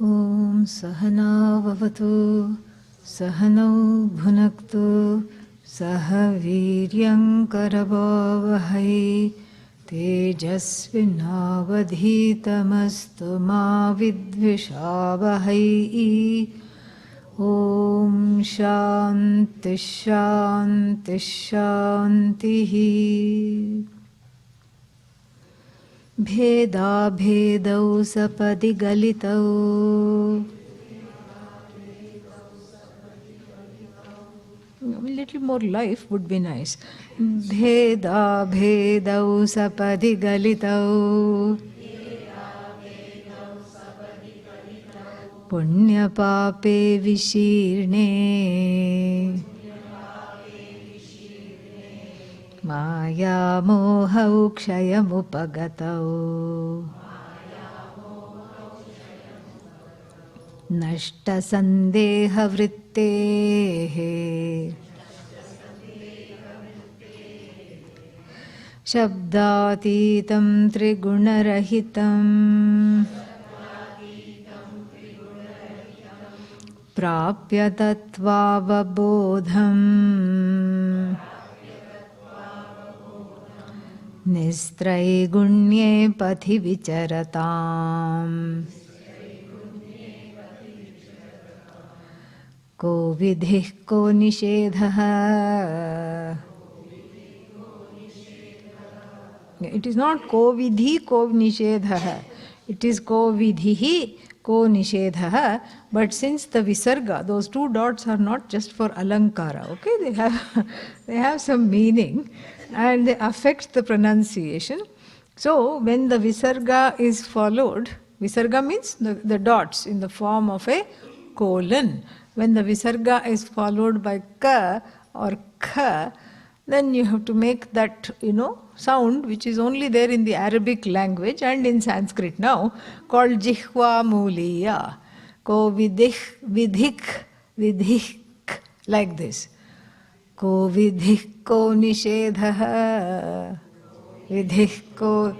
Om Sahana Vavatu Sahanau Bhunaktu Sahaviryam Karavavahai Tejasvinavadhitamastu ma vidvishavahai. Om Shanti Shanti Shanti. Bheda bhedau sapadi galitau. A little more life would be nice. Bheda bhedau sapadi galitau. Punya pape vishirne. Maya moha ukshayam upagatau. Nashta sandeha vrittehe. Shabdatitam trigunarahitam. Prapya tattvavabodham. Nistraigунye pathi vicharatam. Ko vidhih ko nishedhah. It is not ko vidhi ko nishedhah. It is ko vidhihi ko nishedhah. But since the visarga, those two dots are not just for alankara, okay? They have some meaning and they affect the pronunciation. So when the visarga is followed, visarga means the dots in the form of a colon. When the visarga is followed by ka or kha, then you have to make that, sound which is only there in the Arabic language and in Sanskrit now, called jihva muliya. Ko vidhik, vidhik, like this. Ko vidhik ko nishedhah. Vidhik ko,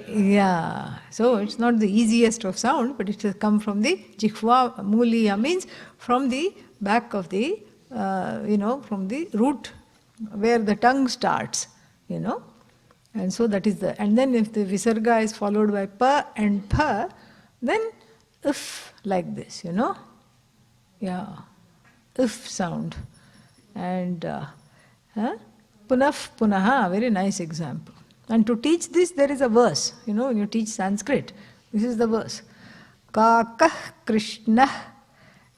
yeah. So it's not the easiest of sound, but it has come from the jihva muliya, means from the back of the, from the root where the tongue starts, And so that is and then if the visarga is followed by pa and pa, then if, like this, Yeah, if sound. And punaf punaha, very nice example. And to teach this, there is a verse. When you teach Sanskrit, this is the verse. Kakah Krishnah,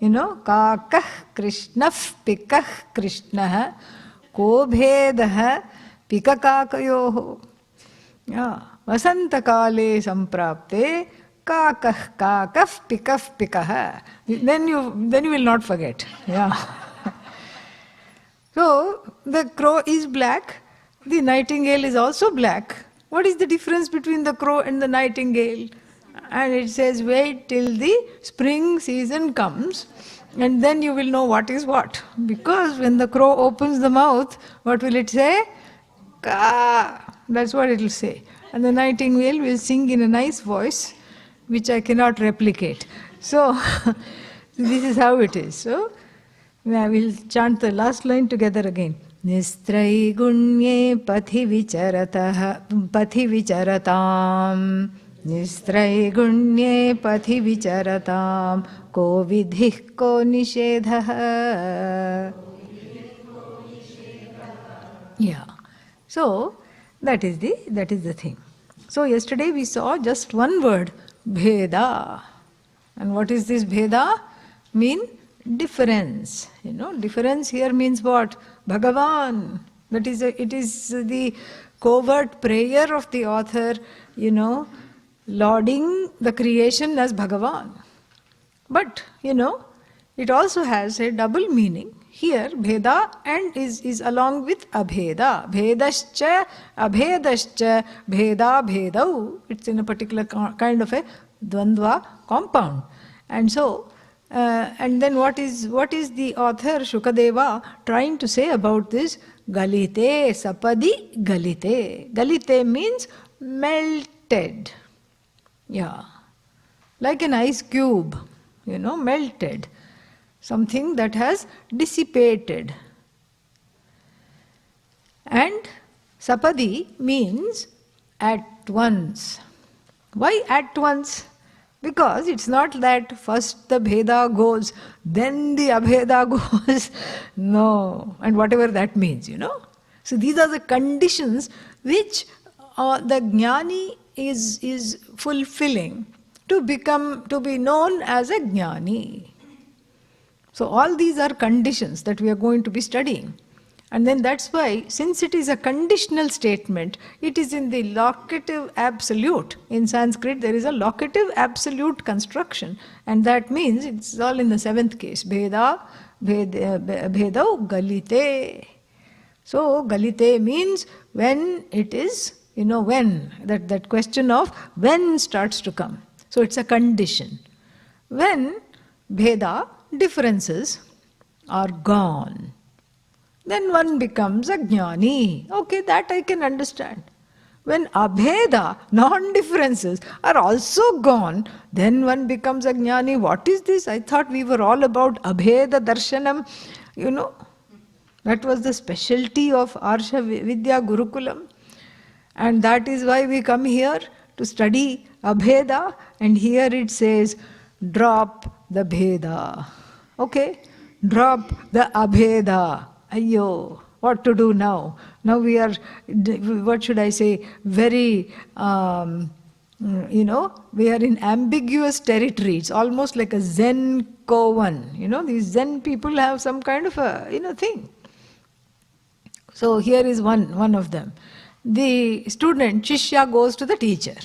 Kakah Krishnah pikah Krishnah ko bhedah pikakakayoho. Yeah. Vasantakale samprapte kakah kakah pikah pikah. Then you will not forget. Yeah. So the crow is black, the nightingale is also black. What is the difference between the crow and the nightingale? And it says, wait till the spring season comes and then you will know what is what. Because when the crow opens the mouth, what will it say? Ka. That's what it will say. And the nightingale will sing in a nice voice, which I cannot replicate. So, this is how it is. So, I will chant the last line together again. Nistraigунye pathi vicharatam. Nistraigунye pathi vicharatam. Ko vidhih ko nishedhah. Yeah. So, that is the thing. So, yesterday we saw just one word, bheda. And what is this bheda? Mean difference. Difference here means what? Bhagavan. It is the covert prayer of the author, lauding the creation as Bhagavan. But, it also has a double meaning. Here, bheda and is along with abheda. Bhedascha, abhedascha, bheda, bhedau. It's in a particular kind of a dvandva compound. And so, and then what is the author Shukadeva trying to say about this? Galite, sapadi galite. Galite means melted. Yeah. Like an ice cube. melted. Something that has dissipated. And sapadi means at once. Why at once? Because it's not that first the bheda goes, then the abheda goes. No. And whatever that means, So these are the conditions which the jnani is fulfilling to be known as a jnani. So all these are conditions that we are going to be studying. And then that's why, since it is a conditional statement, it is in the locative absolute. In Sanskrit, there is a locative absolute construction. And that means it's all in the seventh case. Bhedau galite. So, galite means when it is, when. That question of when starts to come. So, it's a condition. When bheda, differences, are gone, then one becomes a jnani. Okay, that I can understand. When abheda, non-differences, are also gone, then one becomes a jnani. What is this? I thought we were all about abheda darshanam. That was the specialty of Arsha Vidya Gurukulam. And that is why we come here to study abheda. And here it says, drop the bheda. Okay? Drop the abheda. Ayyo, what to do now? Now we are, what should I say, very, we are in ambiguous territory. It's almost like a Zen koan. These Zen people have some kind of a, thing. So here is one of them. The student, Shishya, goes to the teacher,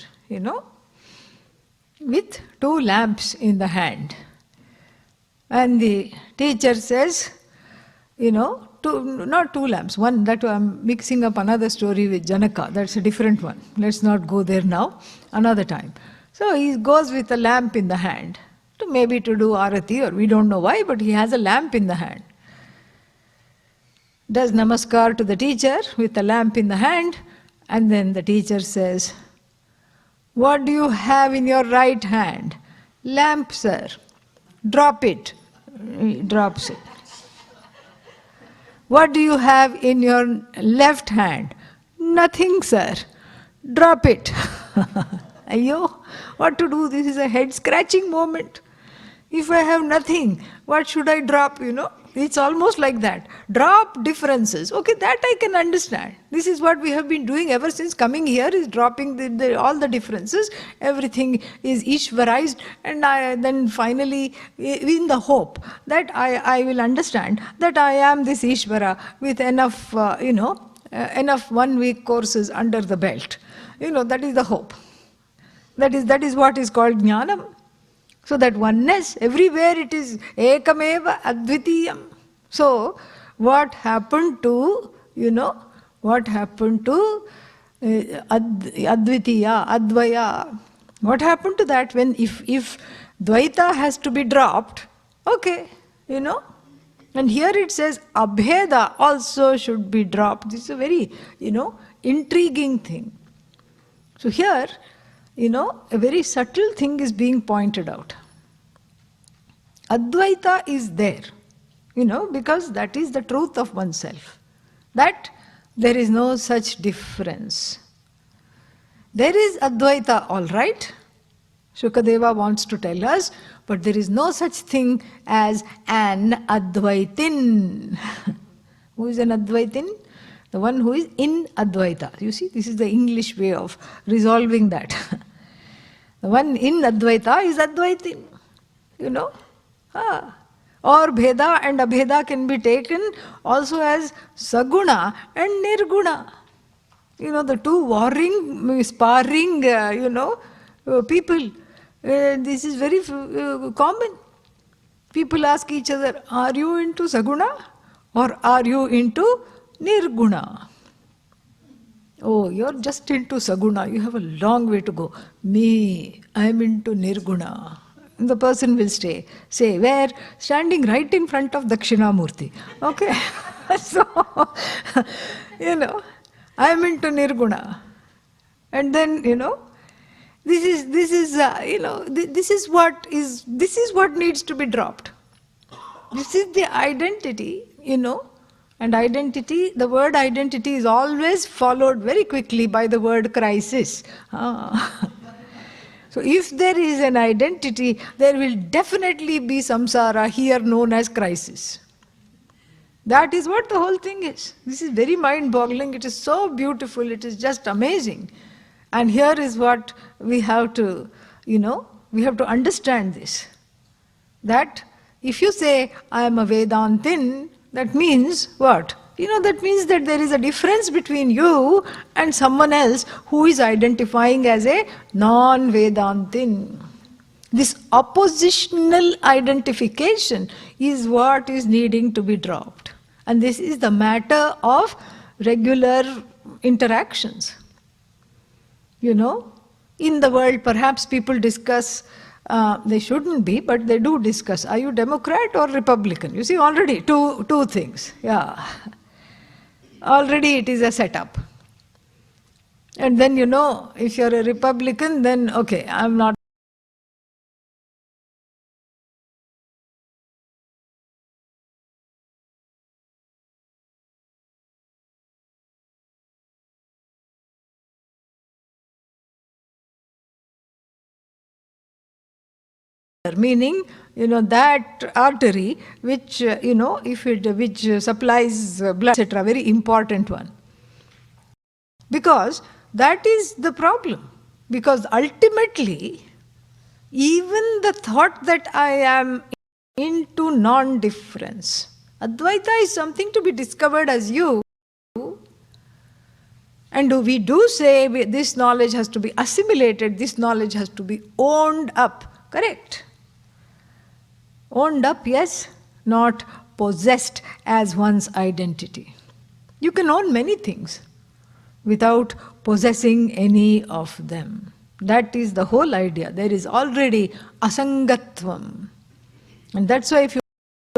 with 2 lamps in the hand. And the teacher says, not 2 lamps, one, that I'm mixing up another story with Janaka, that's a different one. Let's not go there now, another time. So he goes with a lamp in the hand, maybe to do arati, or we don't know why, but he has a lamp in the hand. Does namaskar to the teacher with a lamp in the hand, and then the teacher says, what do you have in your right hand? Lamp, sir. Drop it. He drops it. What do you have in your left hand? Nothing, sir. Drop it. Ayyo, what to do? This is a head-scratching moment. If I have nothing, what should I drop, It's almost like that. Drop differences. Okay, that I can understand. This is what we have been doing ever since coming here, is dropping all the differences. Everything is Ishvarized, and then finally, in the hope that I will understand that I am this Ishvara with enough, enough 1 week courses under the belt. That is the hope. That is what is called jnanam. So that oneness, everywhere it is ekameva advitiyam. So what happened to, advitiya, advaya? What happened to that when if dvaita has to be dropped? Okay, And here it says abheda also should be dropped. This is a very, intriguing thing. So here, a very subtle thing is being pointed out. Advaita is there, because that is the truth of oneself. That there is no such difference. There is Advaita, all right. Shukadeva wants to tell us, but there is no such thing as an Advaitin. Who is an Advaitin? The one who is in Advaita. You see, this is the English way of resolving that. The one in Advaita is Advaitin. Or Bheda and Abheda can be taken also as Saguna and Nirguna. The 2 warring, sparring, people. This is very common. People ask each other, are you into Saguna or are you into Nirguna? Oh, you're just into Saguna. You have a long way to go. Me, I'm into Nirguna. And the person will say, where? Standing right in front of Dakshinamurti. Okay? So, I'm into Nirguna. And then, This is what needs to be dropped. This is the identity, and identity, the word identity is always followed very quickly by the word crisis. So if there is an identity, there will definitely be samsara, here known as crisis. That is what the whole thing is. This is very mind-boggling. It is so beautiful. It is just amazing. And here is what we have to, we have to understand this. That if you say, I am a Vedantin, that means what? That means that there is a difference between you and someone else who is identifying as a non-Vedantin. This oppositional identification is what is needing to be dropped. And this is the matter of regular interactions. In the world, perhaps people discuss, they shouldn't be, but they do discuss, are you Democrat or Republican? You see, already two things. Yeah. Already it is a setup. And then, if you're a Republican, then okay, I'm not. Meaning, that artery which, which supplies blood, etc., very important one. Because that is the problem. Because ultimately, even the thought that I am into non-difference, Advaita is something to be discovered as you. And we do say this knowledge has to be assimilated, this knowledge has to be owned up, correct? Owned up, yes, not possessed as one's identity. You can own many things without possessing any of them. That is the whole idea. There is already asangatvam. And that's why if you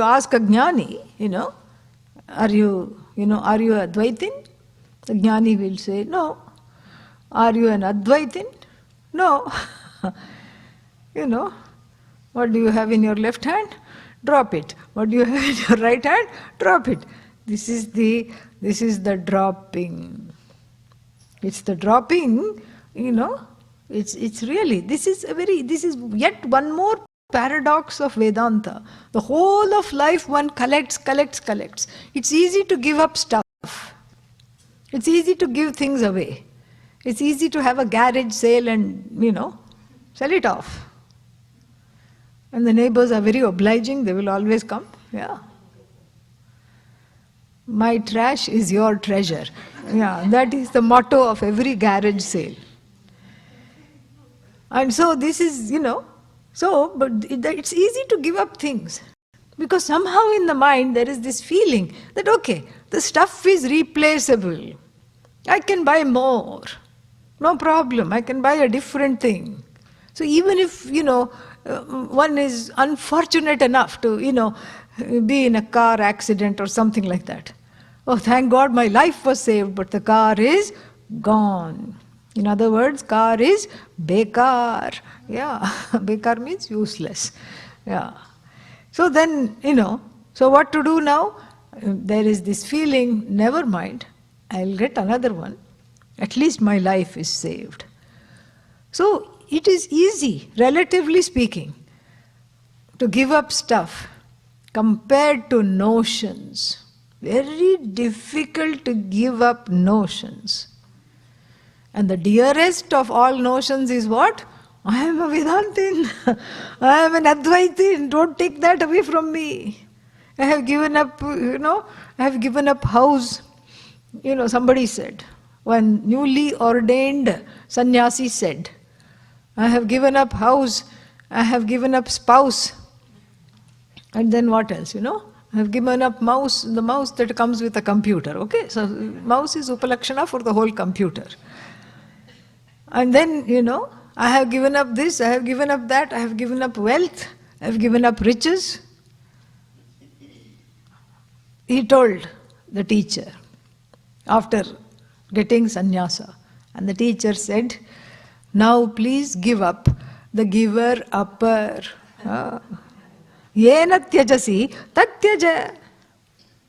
ask a jnani, are you Advaitin? The jnani will say, no. Are you an Advaitin? No. What do you have in your left hand? Drop it. What do you have in your right hand? Drop it. This is the dropping. It's the dropping, it's really, this is yet one more paradox of Vedanta. The whole of life one collects. It's easy to give up stuff. It's easy to give things away. It's easy to have a garage sale and, sell it off. And the neighbors are very obliging, they will always come. Yeah. My trash is your treasure. Yeah, that is the motto of every garage sale. And so this is, but it's easy to give up things. Because somehow in the mind there is this feeling that, okay, the stuff is replaceable. I can buy more. No problem, I can buy a different thing. So even if, one is unfortunate enough to, be in a car accident or something like that. Oh, thank God my life was saved, but the car is gone. In other words, car is bekar. Yeah, bekar means useless. Yeah. So then, so what to do now? There is this feeling, never mind, I'll get another one. At least my life is saved. So it is easy, relatively speaking, to give up stuff compared to notions. Very difficult to give up notions. And the dearest of all notions is what? I am a Vedantin. I am an Advaitin. Don't take that away from me. I have given up, I have given up house. Somebody said, one newly ordained sannyasi said, I have given up house, I have given up spouse. And then what else, I have given up mouse, the mouse that comes with a computer, okay? So mouse is upalakshana for the whole computer. And then, I have given up this, I have given up that, I have given up wealth, I have given up riches. He told the teacher after getting sannyasa. And the teacher said, Now please give up the giver upper. Yena tyajasi tat tyaja.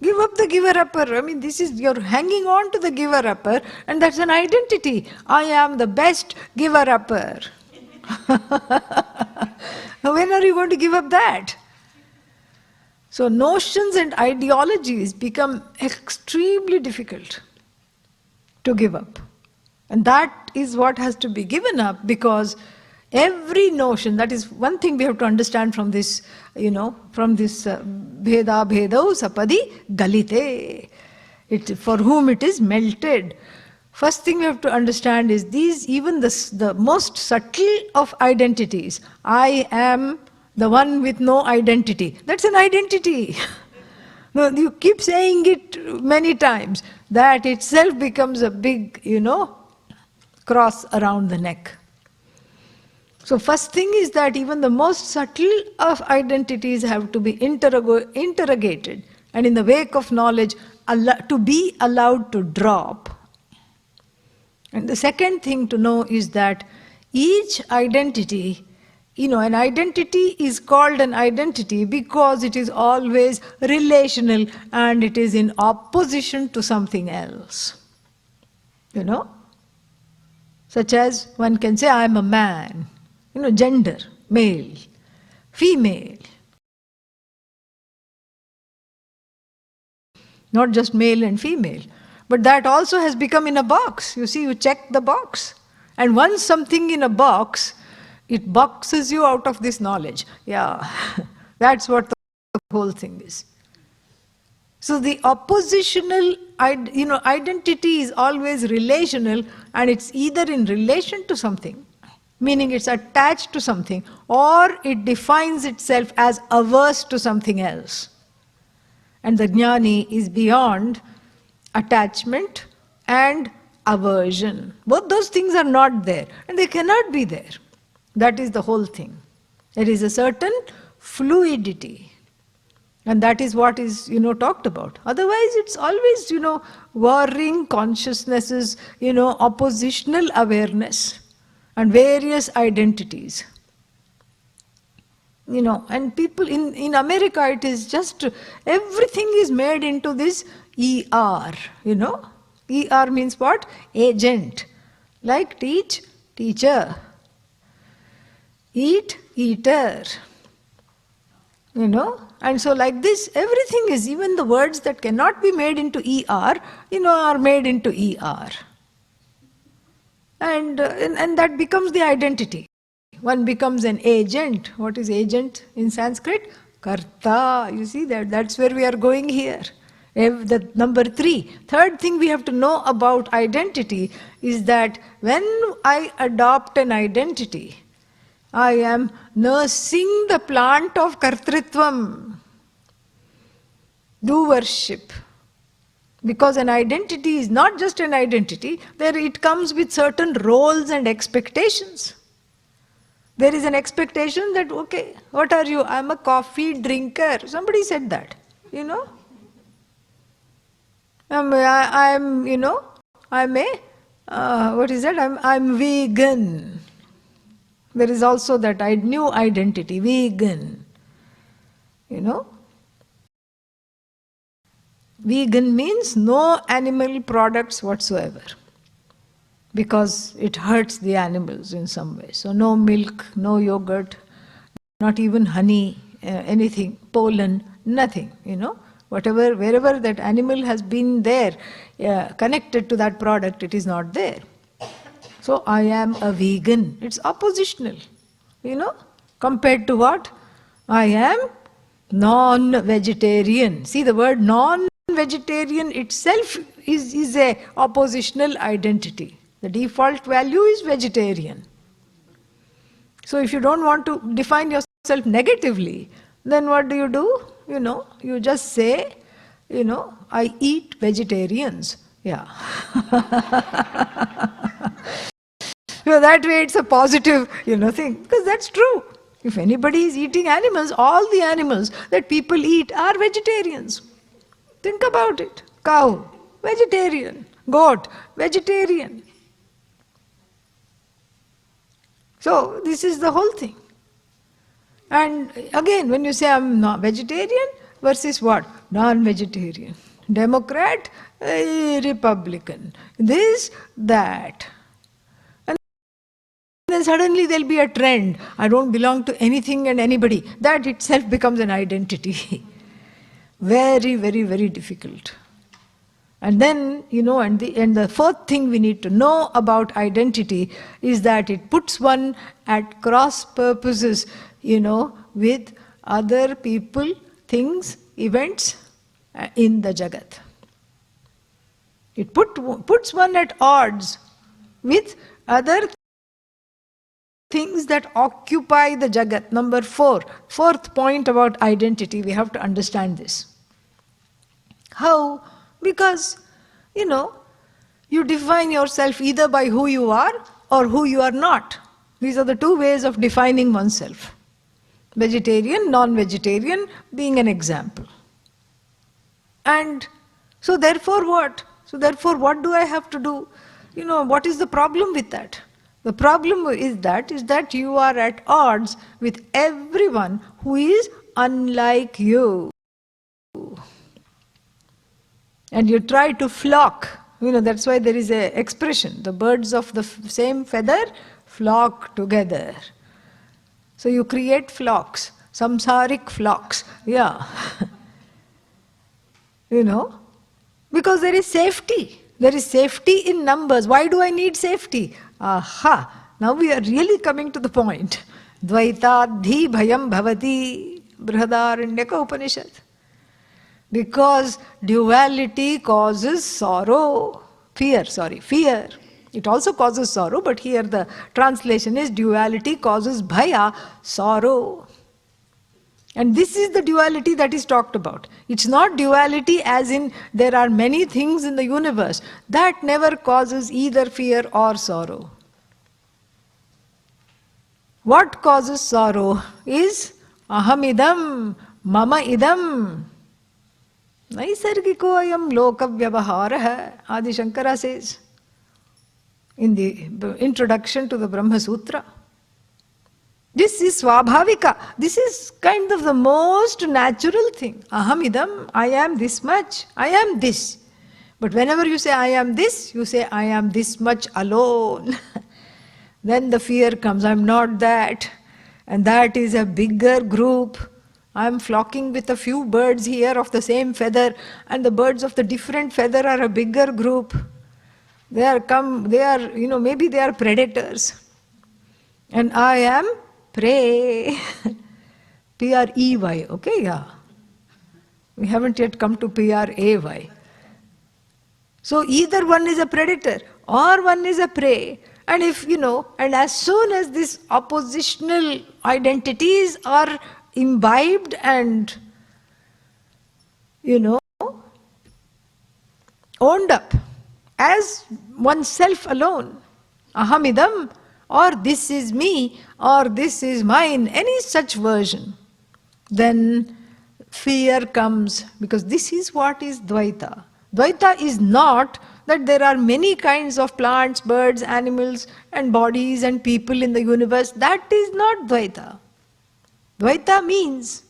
Give up the giver upper. I mean, this is, you're hanging on to the giver upper, and that's an identity. I am the best giver upper. When are you going to give up that? So notions and ideologies become extremely difficult to give up. And that is what has to be given up, because every notion, that is one thing we have to understand from this, from this bheda bhedau sapadi galite, for whom it is melted. First thing we have to understand is these, even the most subtle of identities. I am the one with no identity. That's an identity. No, you keep saying it many times. That itself becomes a big, cross around the neck. So first thing is that even the most subtle of identities have to be interrogated, and in the wake of knowledge, to be allowed to drop. And the second thing to know is that each identity, an identity is called an identity because it is always relational and it is in opposition to something else. Such as one can say, I am a man. Gender, male, female. Not just male and female. But that also has become in a box. You see, you check the box. And once something in a box, it boxes you out of this knowledge. Yeah, that's what the whole thing is. So the oppositional, identity is always relational, and it's either in relation to something, meaning it's attached to something, or it defines itself as averse to something else. And the jnani is beyond attachment and aversion. Both those things are not there, and they cannot be there. That is the whole thing. There is a certain fluidity, and that is what is, talked about. Otherwise, it's always, warring consciousnesses, oppositional awareness and various identities. And people in America, it is just, everything is made into this ER, ER means what? Agent. Like teach, teacher. Eat, eater. And so like this, everything is, even the words that cannot be made into ER, are made into ER. And that becomes the identity. One becomes an agent. What is agent in Sanskrit? Karta. You see, that's where we are going here. The number 3. Third thing we have to know about identity is that when I adopt an identity, I am nursing the plant of kartritvam, doership. Because an identity is not just an identity, it comes with certain roles and expectations. There is an expectation that, okay, what are you? I'm a coffee drinker. Somebody said that, I'm vegan. There is also that new identity, vegan. Vegan means no animal products whatsoever, because it hurts the animals in some way. So no milk, no yogurt, not even honey, anything, pollen, nothing, wherever that animal has been there, connected to that product, it is not there. So I am a vegan. It's oppositional, compared to what? I am non-vegetarian. See, the word non-vegetarian itself is a oppositional identity. The default value is vegetarian. So if you don't want to define yourself negatively, then what do? You just say, I eat vegetarians. Yeah. That way it's a positive, thing. Because that's true. If anybody is eating animals, all the animals that people eat are vegetarians. Think about it. Cow, vegetarian. Goat, vegetarian. So this is the whole thing. And again, when you say I'm not vegetarian versus what? Non-vegetarian. Democrat, Republican. This, that. And then suddenly there'll be a trend. I don't belong to anything and anybody. That itself becomes an identity. Very, very, very difficult. And then, and the fourth thing we need to know about identity is that it puts one at cross purposes, with other people, things, events in the Jagat. It puts one at odds with other things that occupy the Jagat. Number 4, fourth point about identity, we have to understand this. How? Because, you define yourself either by who you are or who you are not. These are the two ways of defining oneself. Vegetarian, non-vegetarian being an example. And so therefore what? So therefore what do I have to do? What is the problem with that? The problem is that you are at odds with everyone who is unlike you. And you try to flock. That's why there is an expression, the birds of the same feather flock together. So you create flocks, samsaric flocks, yeah. Because there is safety. There is safety in numbers. Why do I need safety? Aha! Now we are really coming to the point. Dvaitadhi bhayam bhavati, Brihadaranyaka Upanishad. Because duality causes sorrow. Fear. It also causes sorrow, but here the translation is duality causes bhaya, sorrow. And this is the duality that is talked about. It's not duality as in there are many things in the universe. That never causes either fear or sorrow. What causes sorrow is ahamidam, mama idam. Naisargiko ayam loka vyavahara, Adi Shankara says in the introduction to the Brahma Sutra. This is swabhavika. This is kind of the most natural thing. Ahamidam, I am this much, I am this. But whenever you say I am this, you say I am this much alone. Then the fear comes, I am not that. And that is a bigger group. I am flocking with a few birds here of the same feather, and the birds of the different feather are a bigger group. Maybe they are predators. And I am prey. P-R-E-Y, okay, yeah. We haven't yet come to P-R-A-Y. So either one is a predator or one is a prey. And and as soon as these oppositional identities are imbibed and, owned up as oneself alone, ahamidam, or this is me, or this is mine, any such version, then fear comes, because this is what is Dvaita. Dvaita is not that there are many kinds of plants, birds, animals, and bodies and people in the universe. That is not Dvaita. Dvaita means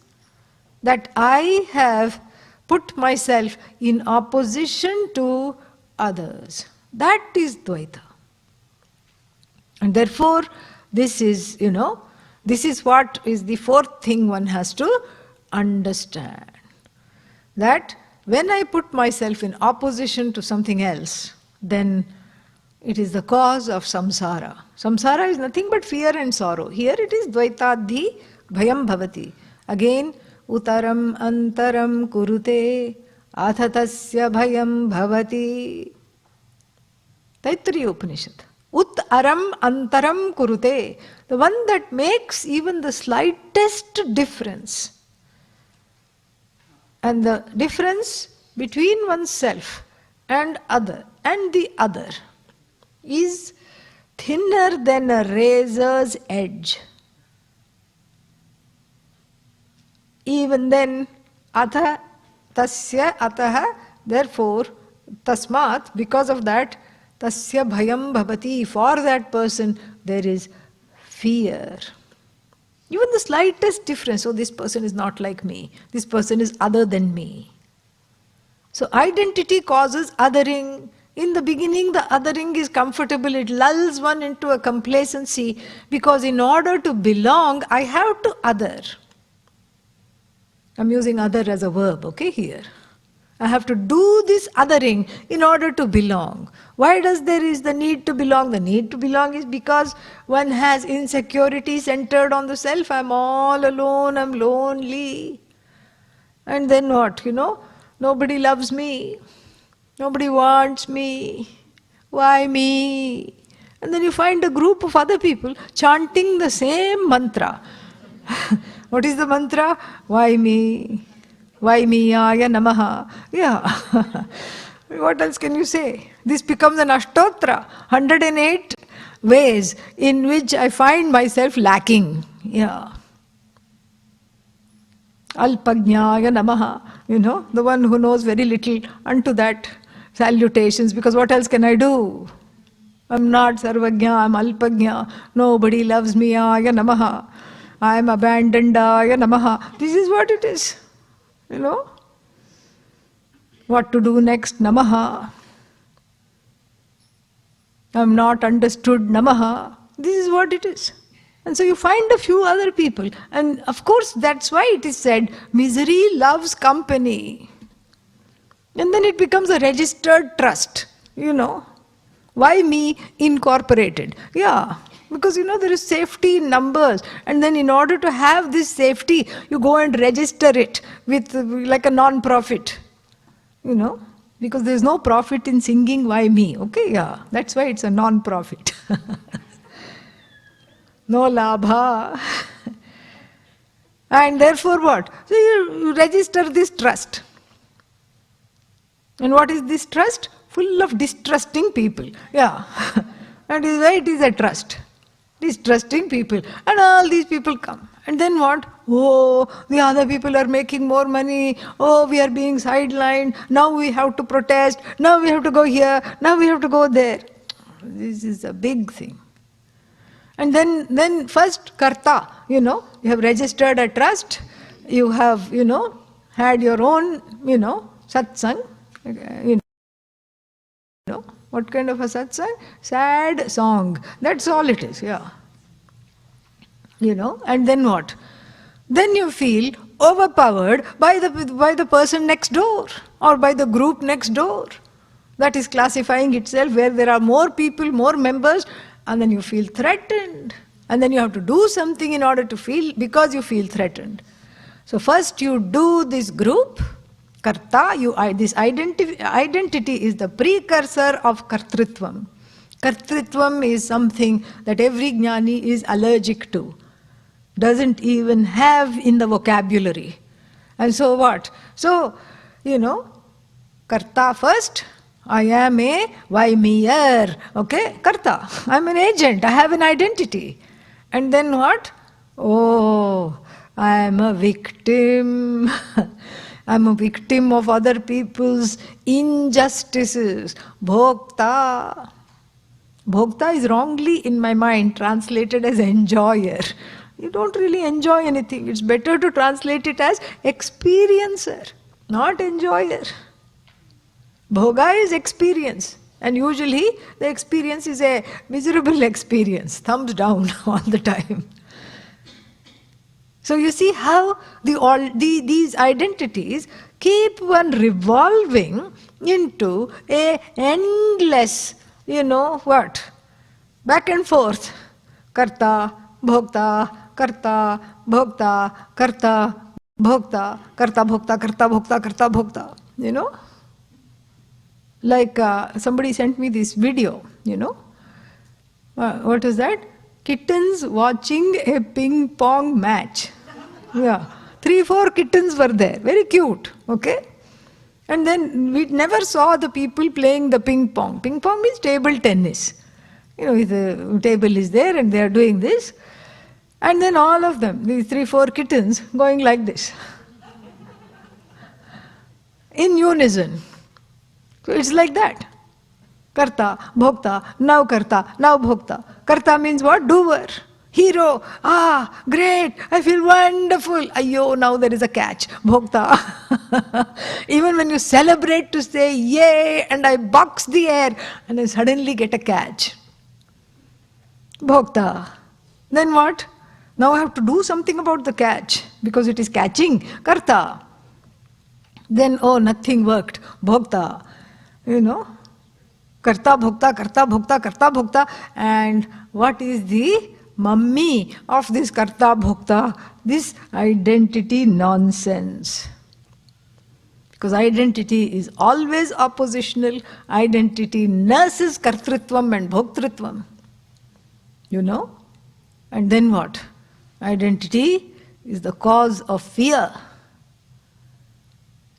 that I have put myself in opposition to others. That is Dvaita. And therefore, this is what is the fourth thing one has to understand. That when I put myself in opposition to something else, then it is the cause of samsara. Samsara is nothing but fear and sorrow. Here it is dvaitadhi bhayam bhavati. Again, utaram antaram kurute athatasya bhayam bhavati. Taittiriya Upanishad. Ut-aram antaram kurute. The one that makes even the slightest difference. And the difference between oneself and the other is thinner than a razor's edge. Even then, atha, tasya, ataha, therefore, tasmat, because of that, tasya bhayam bhavati, for that person there is fear. Even the slightest difference, oh, this person is not like me, this person is other than me. So identity causes othering. In the beginning, the othering is comfortable, it lulls one into a complacency, because in order to belong, I have to other. I'm using other as a verb, okay, here. I have to do this othering in order to belong. Why does there is the need to belong? The need to belong is because one has insecurity centered on the self. I'm all alone, I'm lonely. And then what, Nobody loves me. Nobody wants me. Why me? And then you find a group of other people chanting the same mantra. What is the mantra? Why me? Why me? Aya namaha. Yeah. What else can you say? This becomes an ashtotra, 108 ways in which I find myself lacking. Yeah. Alpajnaya namaha. The one who knows very little, unto that salutations, because what else can I do? I'm not sarvajna, I'm alpajna. Nobody loves me, aya namaha. I'm abandoned, aya namaha. This is what it is. What to do next, namaha. I'm not understood, namaha. This is what it is. And so you find a few other people. And of course, that's why it is said, misery loves company. And then it becomes a registered trust, Why me incorporated? Yeah, because there is safety in numbers. And then in order to have this safety, you go and register it with like a non-profit, Because there is no profit in singing why me, okay? Yeah, that's why it's a non-profit. No labha. And therefore what? So you register this trust. And what is this trust? Full of distrusting people. Yeah. And why it is a trust. Distrusting people. And all these people come. And then what? Oh, the other people are making more money. Oh, we are being sidelined. Now we have to protest. Now we have to go here. Now we have to go there. This is a big thing. And then first karta, you have registered a trust, you have, had your own, satsang, what kind of a satsang? Sad song. That's all it is, yeah. And then what? Then you feel overpowered by the person next door or by the group next door. That is classifying itself where there are more people, more members, and then you feel threatened. And then you have to do something in order to feel, because you feel threatened. So first you do this group, karta, this identity is the precursor of kartritvam. Kartritvam is something that every jnani is allergic to, doesn't even have in the vocabulary. And so what? So, karta first, I am a why-me-er, okay? Karta, I'm an agent, I have an identity. And then what? Oh, I am a victim. I'm a victim of other people's injustices. Bhokta. Bhokta is wrongly, in my mind, translated as enjoyer. You don't really enjoy anything. It's better to translate it as experiencer, not enjoyer. Bhoga is experience, and usually the experience is a miserable experience, thumbs down all the time. So you see how these identities keep one revolving into a endless, back and forth. Karta, bhokta, karta, bhokta, karta, bhokta, karta, bhokta, karta, bhokta, karta, bhokta, Like somebody sent me this video, What is that? Kittens watching a ping pong match. Yeah, 3-4 kittens were there, very cute, okay? And then we never saw the people playing the ping pong. Ping pong means table tennis. The table is there and they are doing this. And then all of them, these 3-4 kittens, going like this. In unison. So it's like that. Karta, bhokta, now bhokta. Karta means what? Doer. hero, great, I feel wonderful. Ayyo, now there is a catch. Bhokta. Even when you celebrate to say, yay, and I box the air, and I suddenly get a catch. Bhokta. Then what? Now I have to do something about the catch, because it is catching. Karta. Then, nothing worked. Bhokta. Karta, bhokta, karta, bhokta, karta, bhokta. And what is the mummy of this karta, bhokta? This identity nonsense. Because identity is always oppositional. Identity nurses kartrutvam and bhoktritvam. And then what? Identity is the cause of fear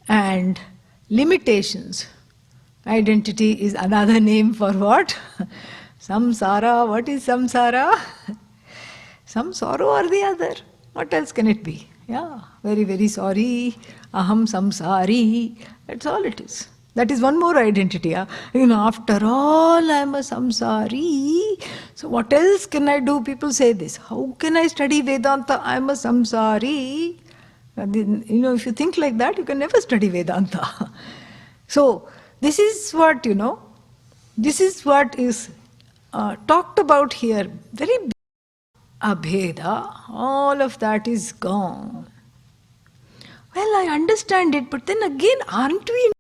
and limitations. Identity is another name for what? Samsara. What is samsara? Some sorrow or the other. What else can it be? Yeah, very, very sorry. Aham samsari. That's all it is. That is one more identity. After all, I am a samsari. So what else can I do? People say this. How can I study Vedanta? I am a samsari. If you think like that, you can never study Vedanta. So, this is what, this is what is talked about here. Very abheda, all of that is gone. Well, I understand it, but then again, aren't we?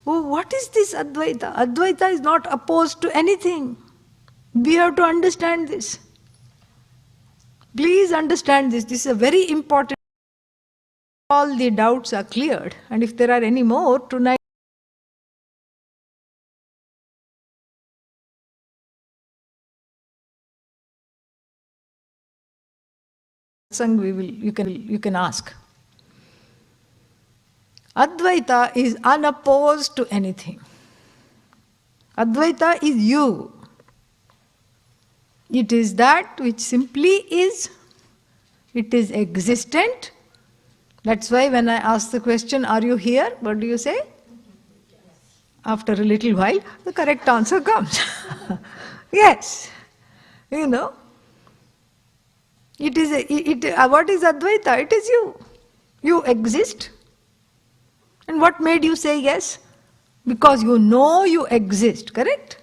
What is this Advaita? Advaita is not opposed to anything. We have to understand this. Please understand this. This is a very important. All the doubts are cleared. And if there are any more, tonight you can ask. Advaita is unopposed to anything. Advaita is you. It is that which simply is. It is existent. That's why when I ask the question, are you here? What do you say? After a little while, the correct answer comes. Yes. It is what is Advaita? It is you. You exist. And what made you say yes? Because you know you exist, correct?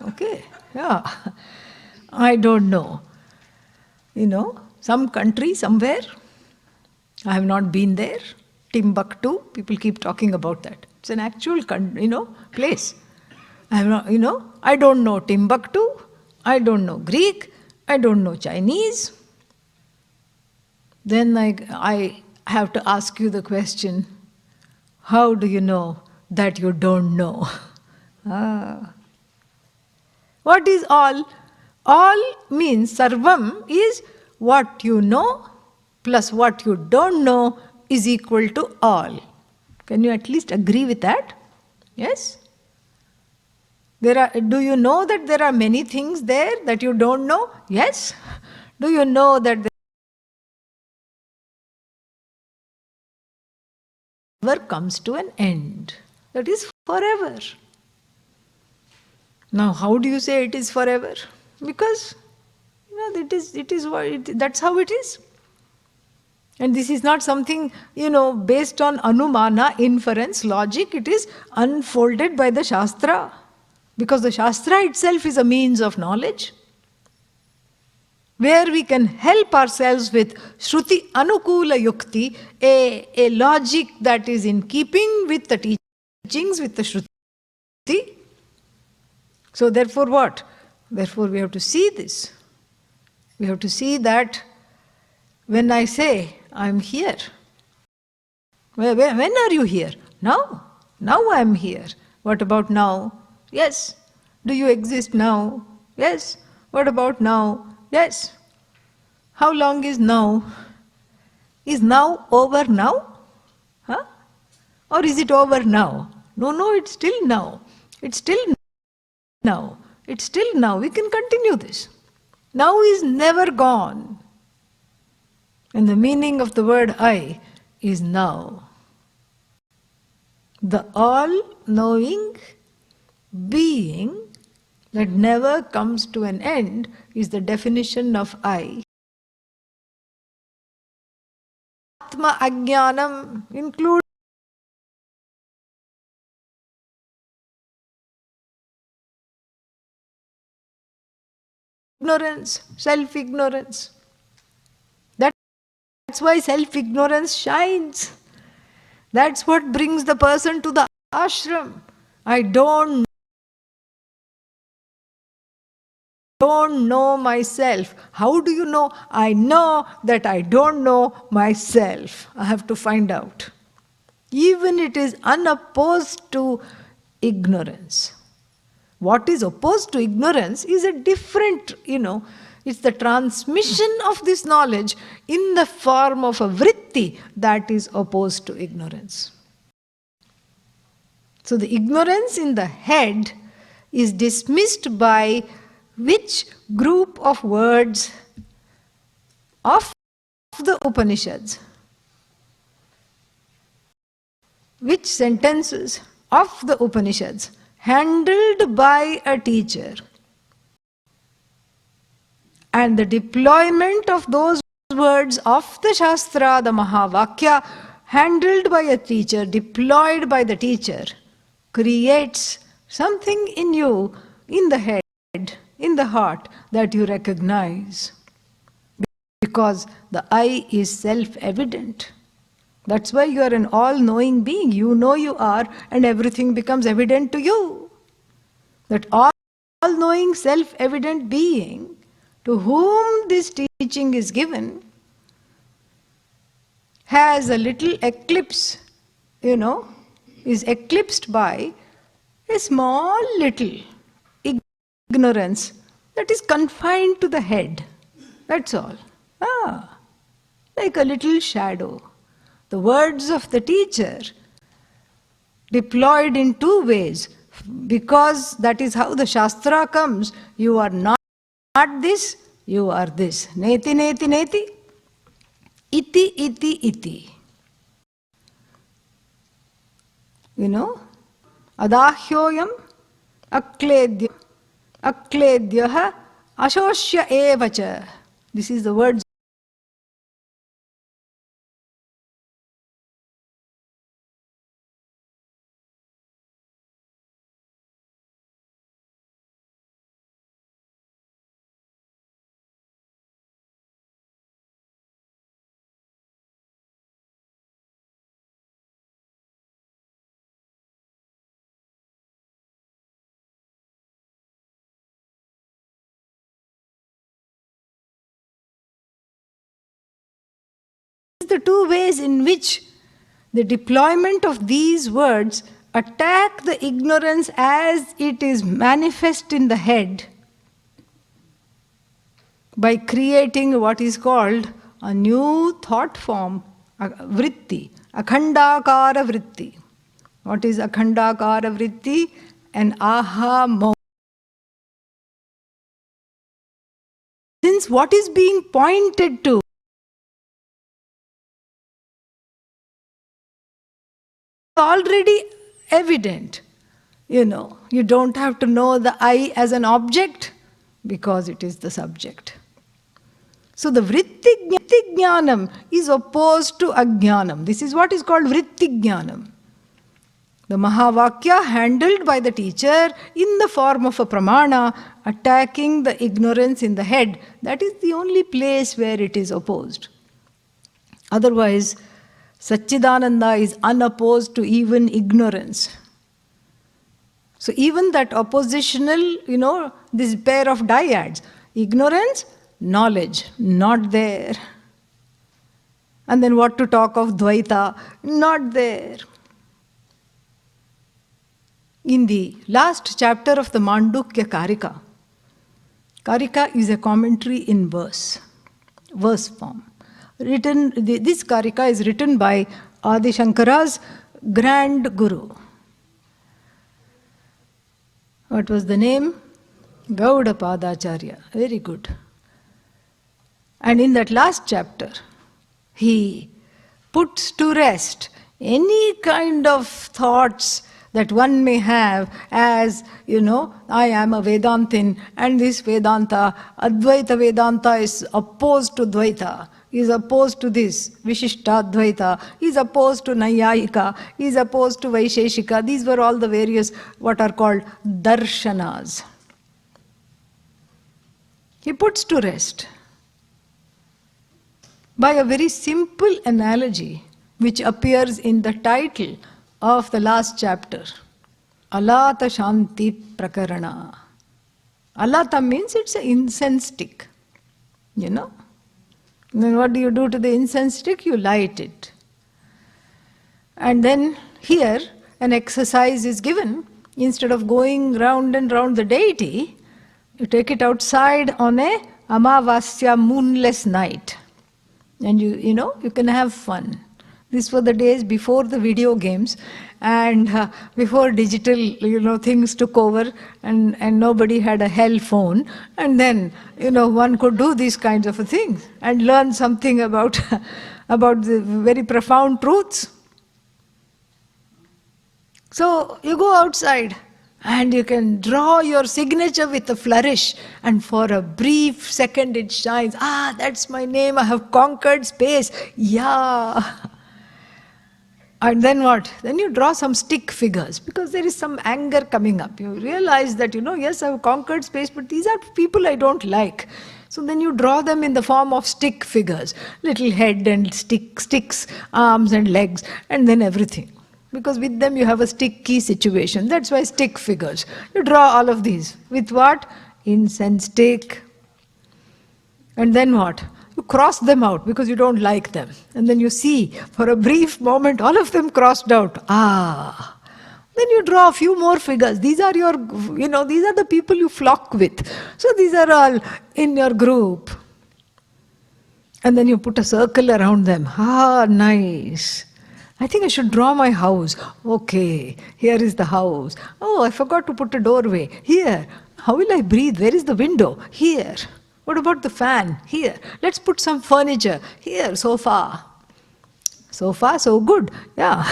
Okay, yeah. I don't know. Some country, somewhere. I have not been there. Timbuktu, people keep talking about that. It's an actual, place. I have not, I don't know Timbuktu. I don't know Greek. I don't know Chinese. Then I have to ask you the question, how do you know that you don't know? What is all? All means sarvam is what you know plus what you don't know is equal to all. Can you at least agree with that? Yes? Do you know that there are many things there that you don't know? Yes? Do you know that there never comes to an end? That is forever. Now, how do you say it is forever? Because, that's how it is. And this is not something, based on anumana, inference, logic. It is unfolded by the Shastra. Because the Shastra itself is a means of knowledge, where we can help ourselves with Shruti Anukula Yukti, a logic that is in keeping with the teachings, with the Shruti. So therefore what? Therefore we have to see this We have to see that when I say, I'm here. When are you here? Now. Now I am here. What about now? Yes. Do you exist now? Yes. What about now? Yes. How long is now? Is now over now? Huh? Or is it over now? No, it's still now. It's still now. It's still now. We can continue this. Now is never gone. And the meaning of the word I is now. The all-knowing being that never comes to an end is the definition of I. Svatmavidyananda includes ignorance, self-ignorance. That's why self-ignorance shines. That's what brings the person to the ashram. I don't know myself. How do you know? I know that I don't know myself. I have to find out. Even it is unopposed to ignorance. What is opposed to ignorance is a different, it's the transmission of this knowledge in the form of a vritti that is opposed to ignorance. So the ignorance in the head is dismissed by which group of words of the Upanishads? Which sentences of the Upanishads handled by a teacher? And the deployment of those words of the Shastra, the Mahavakya, handled by a teacher, deployed by the teacher, creates something in you, in the head, in the heart, that you recognize. Because the I is self-evident. That's why you are an all-knowing being. You know you are, and everything becomes evident to you. That all-knowing, self-evident being, to whom this teaching is given, has a little eclipse, is eclipsed by a small little ignorance that is confined to the head. That's all. Like a little shadow. The words of the teacher deployed in two ways, because that is how the Shastra comes. You are not this, you are this. Neti, neti, neti. Iti, iti, iti. Adahyoyam akledyam akledyaha ashoshya evacha. This is the words. The two ways in which the deployment of these words attack the ignorance as it is manifest in the head by creating what is called a new thought form, vritti, akhandakara vritti. What is akhandakara vritti? An aha moment. Since what is being pointed to already evident. You don't have to know the I as an object because it is the subject. So the vritti jnanam is opposed to ajnanam. This is what is called vritti jnanam. The Mahavakya handled by the teacher in the form of a pramana, attacking the ignorance in the head. That is the only place where it is opposed. Otherwise, Satchidananda is unopposed to even ignorance. So even that oppositional, this pair of dyads, ignorance knowledge, not there. And then what to talk of Dvaita, not there. In the last chapter of the Mandukya Karika, Karika is a commentary in verse form. This Karika is written by Adi Shankara's grand guru. What was the name? Gaudapadacharya. Very good. And in that last chapter, he puts to rest any kind of thoughts that one may have as, I am a Vedantin and this Vedanta, Advaita Vedanta is opposed to Dvaita, is opposed to this, Vishishtadvaita, is opposed to Nayayika, is opposed to Vaisheshika. These were all the various what are called darshanas. He puts to rest by a very simple analogy which appears in the title of the last chapter, Alata Shanti Prakarana. Alata means it's an incense stick, Then what do you do to the incense stick? You light it. And then here an exercise is given. Instead of going round and round the deity, you take it outside on a Amavasya moonless night. And you can have fun. These were the days before the video games and before digital, things took over and nobody had a hell phone. And then, one could do these kinds of things and learn something about the very profound truths. So you go outside and you can draw your signature with a flourish, and for a brief second it shines. That's my name, I have conquered space. Yeah. And then what? Then you draw some stick figures because there is some anger coming up. You realize that, yes, I have conquered space, but these are people I don't like. So then you draw them in the form of stick figures. Little head and sticks, arms and legs, and then everything. Because with them you have a sticky situation. That's why stick figures. You draw all of these. With what? Incense stick. And then what? You cross them out because you don't like them. And then you see, for a brief moment, all of them crossed out. Then you draw a few more figures. These are your, these are the people you flock with. So these are all in your group. And then you put a circle around them. Nice. I think I should draw my house. Okay, here is the house. I forgot to put a doorway. Here. How will I breathe? Where is the window? Here. What about the fan? Here. Let's put some furniture. Here, sofa. So far, so good. Yeah.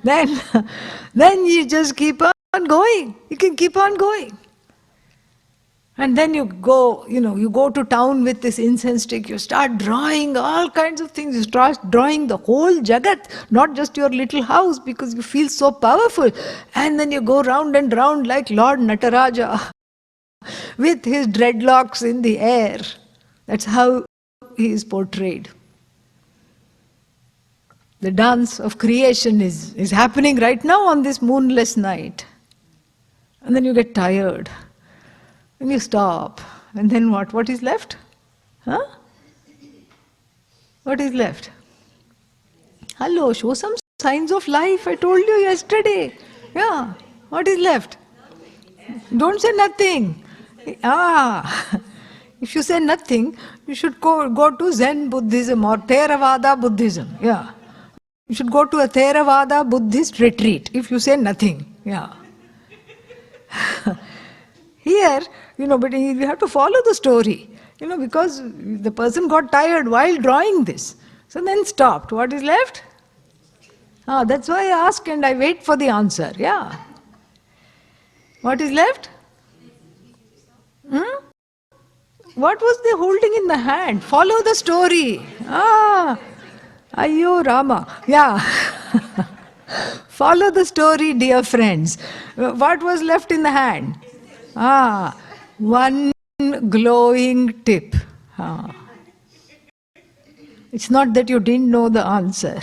Then you just keep on going. You can keep on going. And then you go to town with this incense stick. You start drawing all kinds of things. You start drawing the whole Jagat, not just your little house, because you feel so powerful. And then you go round and round like Lord Nataraja with his dreadlocks in the air. That's how he is portrayed. The dance of creation is happening right now on this moonless night. And then you get tired. And you stop. And then what? What is left? What is left? Hello, show some signs of life. I told you yesterday. Yeah. What is left? Don't say nothing. If you say nothing, you should go to Zen Buddhism or Theravada Buddhism. Yeah. You should go to a Theravada Buddhist retreat if you say nothing. Yeah. Here, but we have to follow the story, because the person got tired while drawing this. So then stopped. What is left? That's why I ask and I wait for the answer. Yeah. What is left? What was they holding in the hand? Follow the story. Ayyo Rama. Yeah. Follow the story, dear friends. What was left in the hand? One glowing tip. It's not that you didn't know the answer.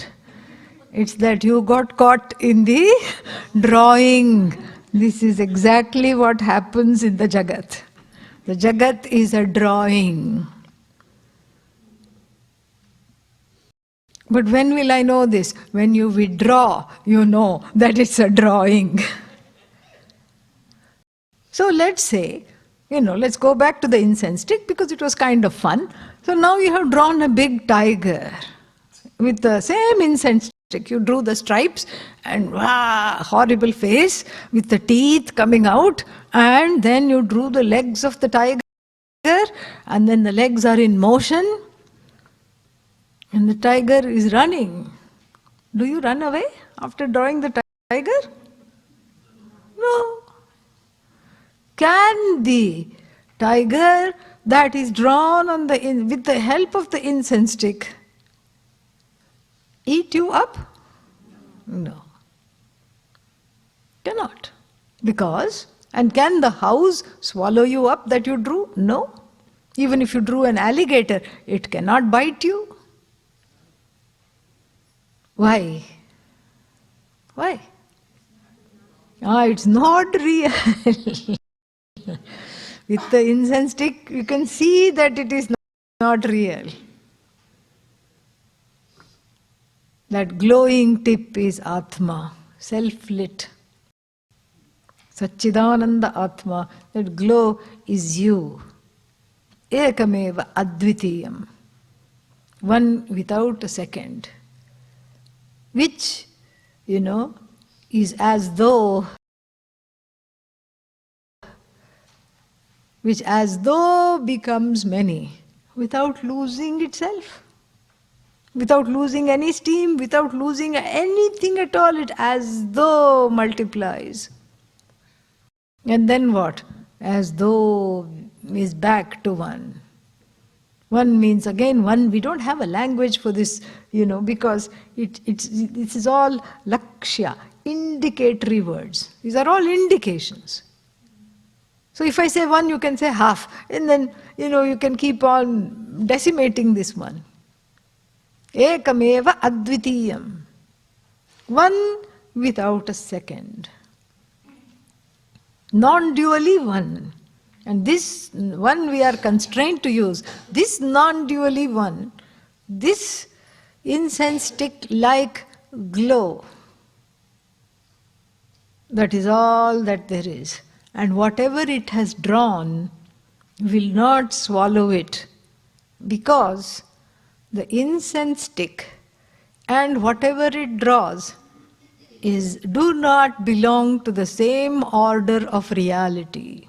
It's that you got caught in the drawing. This is exactly what happens in the Jagat. The Jagat is a drawing. But when will I know this? When you withdraw, you know that it's a drawing. So let's say, let's go back to the incense stick because it was kind of fun. So now you have drawn a big tiger with the same incense stick. You drew the stripes and horrible face with the teeth coming out, and then you drew the legs of the tiger, and then the legs are in motion, and the tiger is running. Do you run away after drawing the tiger? No. Can the tiger that is drawn with the help of the incense stick eat you up? No. Cannot. Because, and can the house swallow you up that you drew? No. Even if you drew an alligator, it cannot bite you. Why? Why? It's not real. With the incense stick, you can see that it is not real. That glowing tip is Atma, self-lit. Satchidananda Atma, that glow is you. Ekameva advitiyam, one without a second. Which, is as though becomes many without losing itself, without losing any steam, without losing anything at all. It as though multiplies. And then what? As though is back to one. One means again one. We don't have a language for this, because this is all lakshya, indicatory words. These are all indications. So if I say one, you can say half, and then you can keep on decimating this one. Ekameva advitiyam, one without a second. Non-dually one. And this one we are constrained to use. This non-dually one, this incense stick like glow. That is all that there is. And whatever it has drawn will not swallow it, because the incense stick and whatever it draws do not belong to the same order of reality.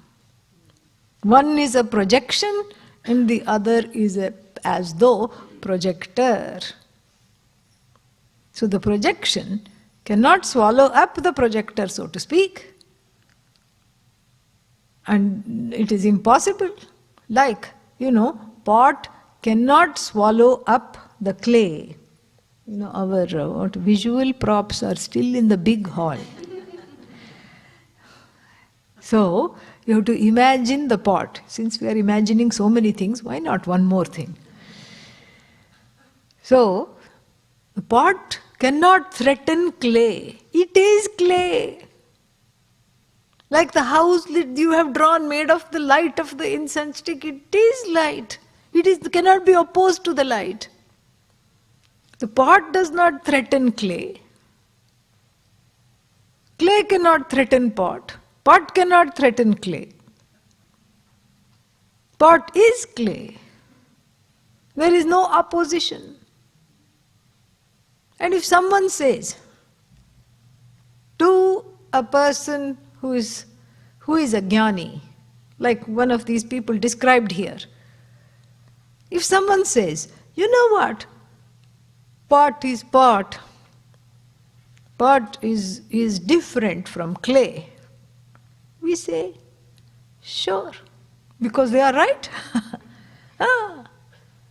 One is a projection and the other is as though projector. So the projection cannot swallow up the projector, so to speak. And it is impossible. Like, pot cannot swallow up the clay. Our visual props are still in the big hall. So, you have to imagine the pot. Since we are imagining so many things, why not one more thing? So, the pot cannot threaten clay. It is clay. Like the house that you have drawn made of the light of the incense stick, it is light. It cannot be opposed to the light. The pot does not threaten clay. Clay cannot threaten pot. Pot cannot threaten clay. Pot is clay. There is no opposition. And if someone says to a person who is a jnani, like one of these people described here, if someone says, you know what, pot is pot, pot is different from clay, we say, sure, because they are right.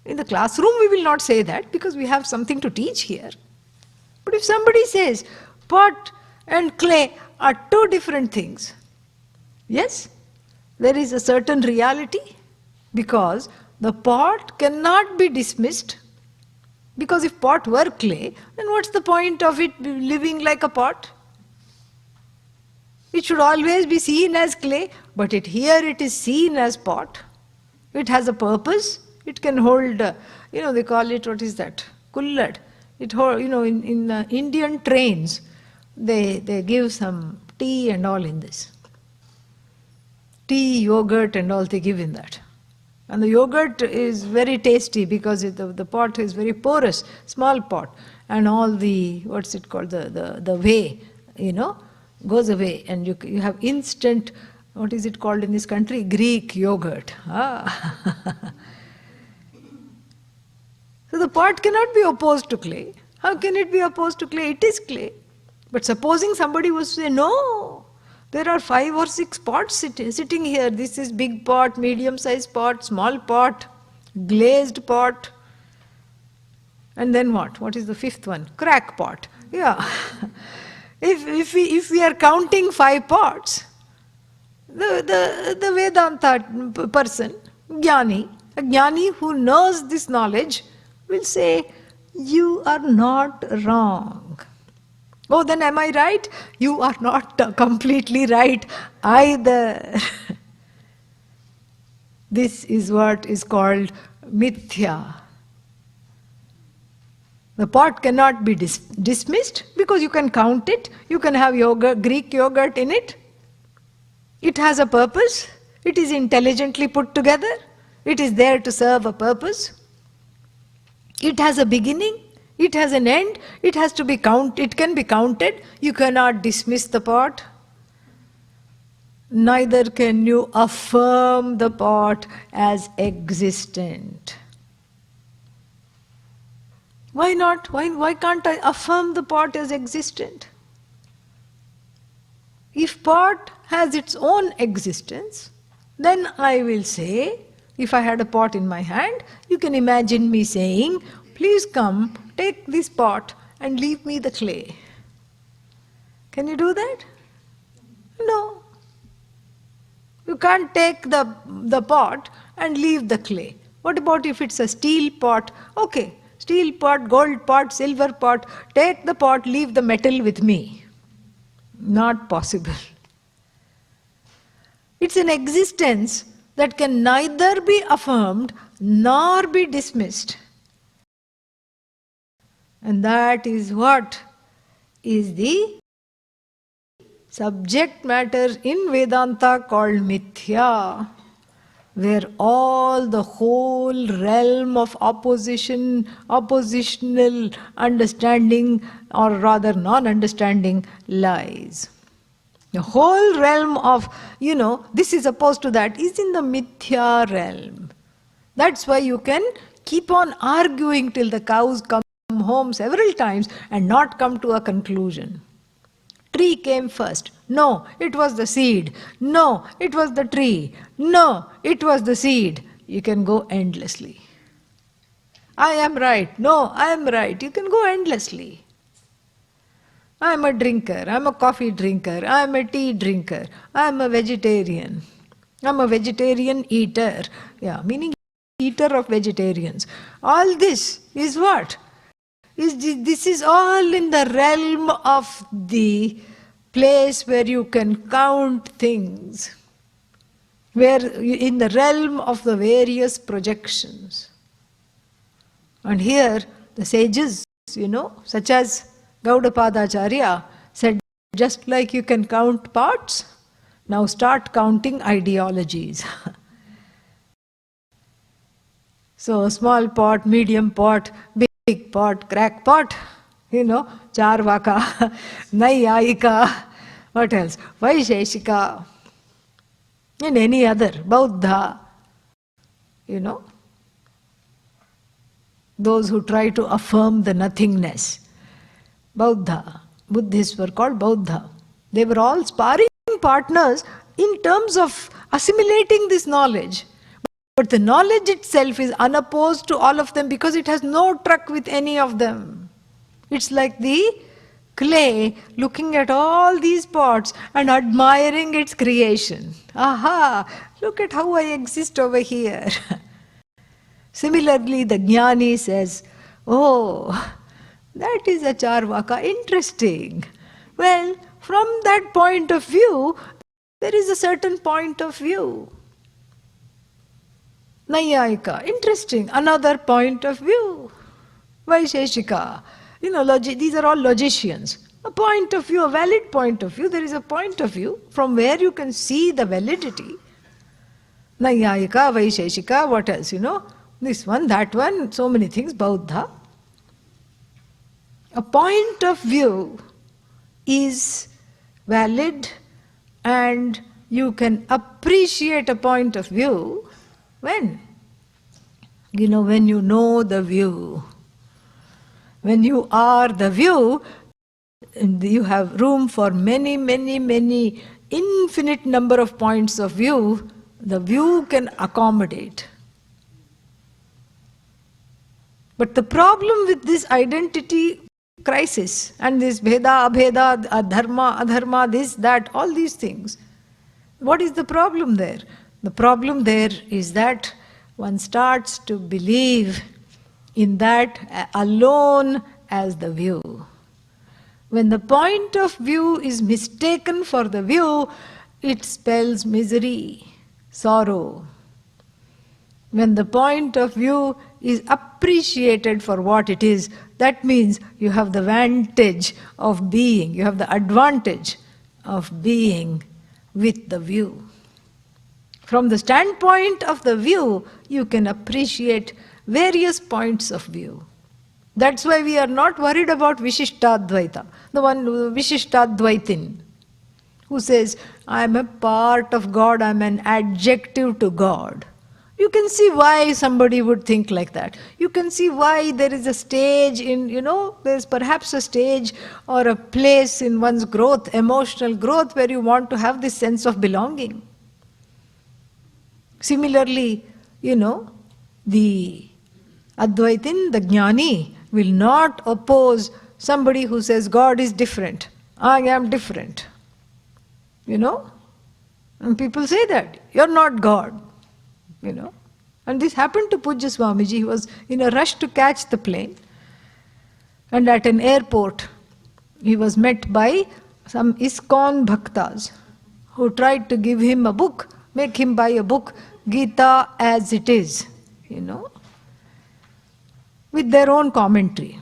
In the classroom we will not say that because we have something to teach here. But if somebody says, pot and clay are two different things, yes, there is a certain reality, because the pot cannot be dismissed. Because if pot were clay, then what's the point of it living like a pot? It should always be seen as clay, but here it is seen as pot. It has a purpose. It can hold, they call it, what is that? Kullad. In Indian trains, they give some tea and all in this. Tea, yogurt and all they give in that. And the yogurt is very tasty because the pot is very porous, small pot. And all the, what's it called, the whey, goes away. And you have instant, what is it called in this country? Greek yogurt. So the pot cannot be opposed to clay. How can it be opposed to clay? It is clay. But supposing somebody was to say, no, there are 5 or 6 pots sitting here. This is big pot, medium-sized pot, small pot, glazed pot. And then what? What is the 5th one? Crack pot. Yeah. If we are counting 5 pots, the Vedanta person, a jnani who knows this knowledge, will say, you are not wrong. Oh, then am I right? You are not completely right either. This is what is called mithya. The pot cannot be dismissed because you can count it. You can have yogurt, Greek yogurt in it. It has a purpose. It is intelligently put together. It is there to serve a purpose. It has a beginning. It has an end. It has to be it can be counted. You cannot dismiss the pot. Neither can you affirm the pot as existent. Why not? Why can't I affirm the pot as existent? If pot has its own existence, then I will say, if I had a pot in my hand, you can imagine me saying, please come, take this pot and leave me the clay. Can you do that? No. You can't take the pot and leave the clay. What about if it's a steel pot? Okay, steel pot, gold pot, silver pot, take the pot, leave the metal with me. Not possible. It's an existence that can neither be affirmed nor be dismissed. And that is what is the subject matter in Vedanta called mithya, where all the whole realm of oppositional understanding, or rather non-understanding, lies. The whole realm of, this is opposed to that, is in the mithya realm. That's why you can keep on arguing till the cows come home several times and not come to a conclusion. Tree came first. No, it was the seed. No, it was the tree. No, it was the seed. You can go endlessly. I am right. No, I am right. You can go endlessly. I am a drinker. I am a coffee drinker. I am a tea drinker. I am a vegetarian. I am a vegetarian eater. Yeah, meaning eater of vegetarians. All this is what? This is all in the realm of the place where you can count things, where in the realm of the various projections. And here the sages, such as Gaudapadacharya said, just like you can count pots, now start counting ideologies. So small pot, medium pot, big pot, crack pot, Charvaka, Nayayika, what else? Vaisheshika, and any other, Bauddha, those who try to affirm the nothingness. Buddhists were called Bauddha. They were all sparring partners in terms of assimilating this knowledge. But the knowledge itself is unopposed to all of them because it has no truck with any of them. It's like the clay looking at all these pots and admiring its creation. Aha! Look at how I exist over here. Similarly, the jnani says, oh, that is a charvaka, interesting. Well, from that point of view, there is a certain point of view. Nayayika, interesting, another point of view. Vaisheshika, these are all logicians. A point of view, a valid point of view, there is a point of view from where you can see the validity. Nayayika, Vaisheshika, what else, this one, that one, so many things, Bauddha. A point of view is valid, and you can appreciate a point of view when? When you know the view. When you are the view, you have room for many, many, many, infinite number of points of view. The view can accommodate. But the problem with this identity crisis and this bheda, abheda, adharma, adharma, this, that, all these things, what is the problem there? The problem there is that one starts to believe in that alone as the view. When the point of view is mistaken for the view, it spells misery, sorrow. When the point of view is appreciated for what it is, that means you have the vantage of being, you have the advantage of being with the view. From the standpoint of the view, you can appreciate various points of view. That's why we are not worried about Vishishtadvaita, the one Vishishtadvaitin, who says, I am a part of God, I am an adjective to God. You can see why somebody would think like that. You can see why there is a stage in, there's perhaps a stage or a place in one's growth, emotional growth, where you want to have this sense of belonging. Similarly, the Advaitin, the Jnani, will not oppose somebody who says God is different. I am different. And people say that, you're not God. And this happened to Pujya Swamiji. He was in a rush to catch the plane. And at an airport, he was met by some ISKCON bhaktas who tried to give him a book, make him buy a book, Gita as it is, with their own commentary.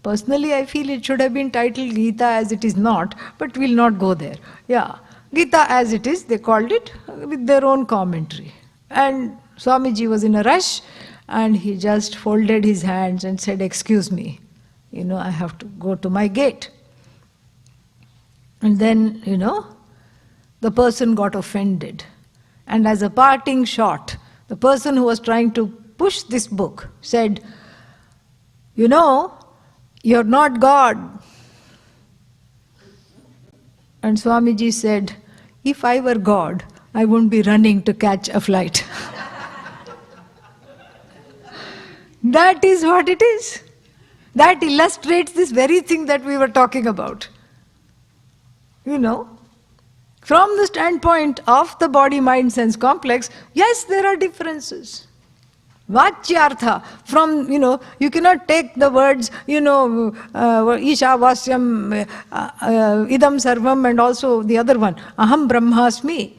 Personally I feel it should have been titled Gita as it is not, but we'll not go there. Yeah, Gita as it is, they called it, with their own commentary. And Swamiji was in a rush, and he just folded his hands and said, excuse me, I have to go to my gate. And then, the person got offended. And as a parting shot, the person who was trying to push this book said, you're not God. And Swamiji said, if I were God, I wouldn't be running to catch a flight. That is what it is. That illustrates this very thing that we were talking about. From the standpoint of the body-mind-sense complex, yes, there are differences. Vachyartha, from, you cannot take the words, Isha Vasyam, Idam Sarvam, and also the other one, Aham Brahmasmi,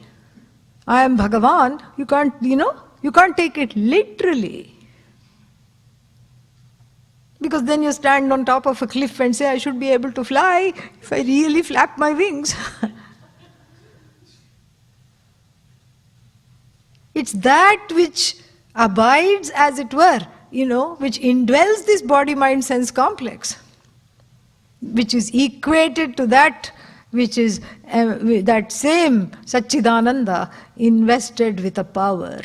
I am Bhagavan. You can't take it literally. Because then you stand on top of a cliff and say, I should be able to fly if I really flap my wings. It's that which abides, as it were, which indwells this body-mind-sense complex, which is equated to that which is that same Satchidananda invested with a power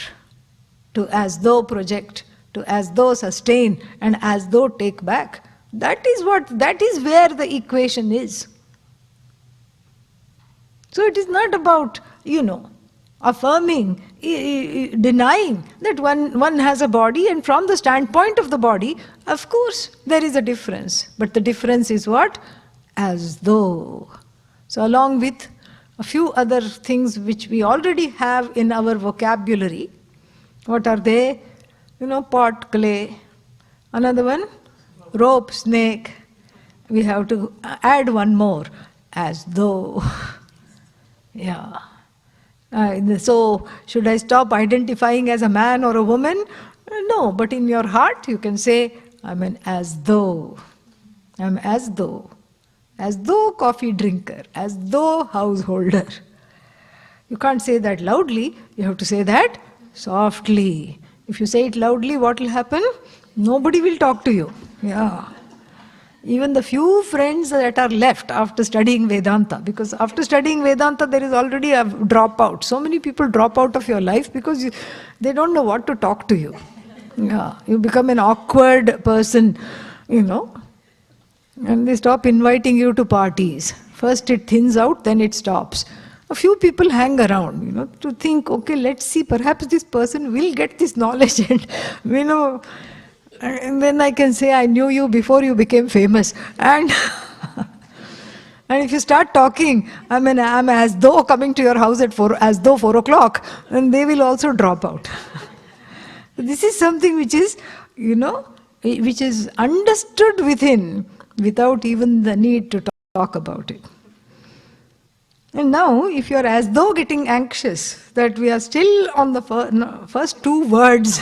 to as though project, to as though sustain, and as though take back. That is where the equation is. So it is not about, affirming, denying that one has a body, and from the standpoint of the body, of course, there is a difference. But the difference is what? As though. So along with a few other things which we already have in our vocabulary, what are they? Pot, clay. Another one, rope, snake. We have to add one more, as though. Yeah. So, should I stop identifying as a man or a woman? No, but in your heart you can say, I'm an as though. I'm as though. As though coffee drinker. As though householder. You can't say that loudly. You have to say that softly. If you say it loudly, what will happen? Nobody will talk to you. Yeah. Even the few friends that are left after studying Vedanta, because after studying Vedanta there is already a dropout. So many people drop out of your life because they don't know what to talk to you. Yeah, you become an awkward person, and they stop inviting you to parties. First it thins out, then it stops. A few people hang around, to think, okay, let's see, perhaps this person will get this knowledge and then I can say, I knew you before you became famous. And and if you start talking, I'm as though coming to your house at 4 o'clock, and they will also drop out. This is something which is, which is understood within without even the need to talk about it. And now, if you are as though getting anxious that we are still on the first two words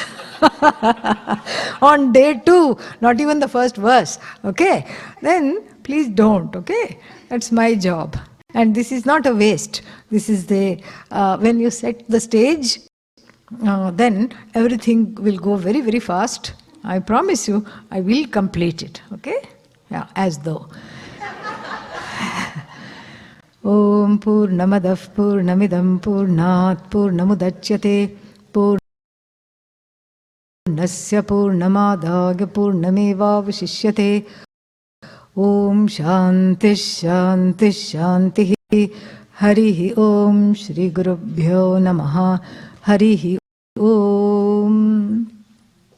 on day 2, not even the first verse, okay? Then please don't, okay? That's my job. And this is not a waste. This is when you set the stage, then everything will go very, very fast. I promise you, I will complete it, okay? Yeah, as though. Om Purnamadah Purnamidam Purnat Purnamudachyate Purnasya Purnamadagya Purnamevavashishyate. Om Shanti Shanti Shanti. Harihi Om Shri Gurubhyo Namaha. Harihi Om.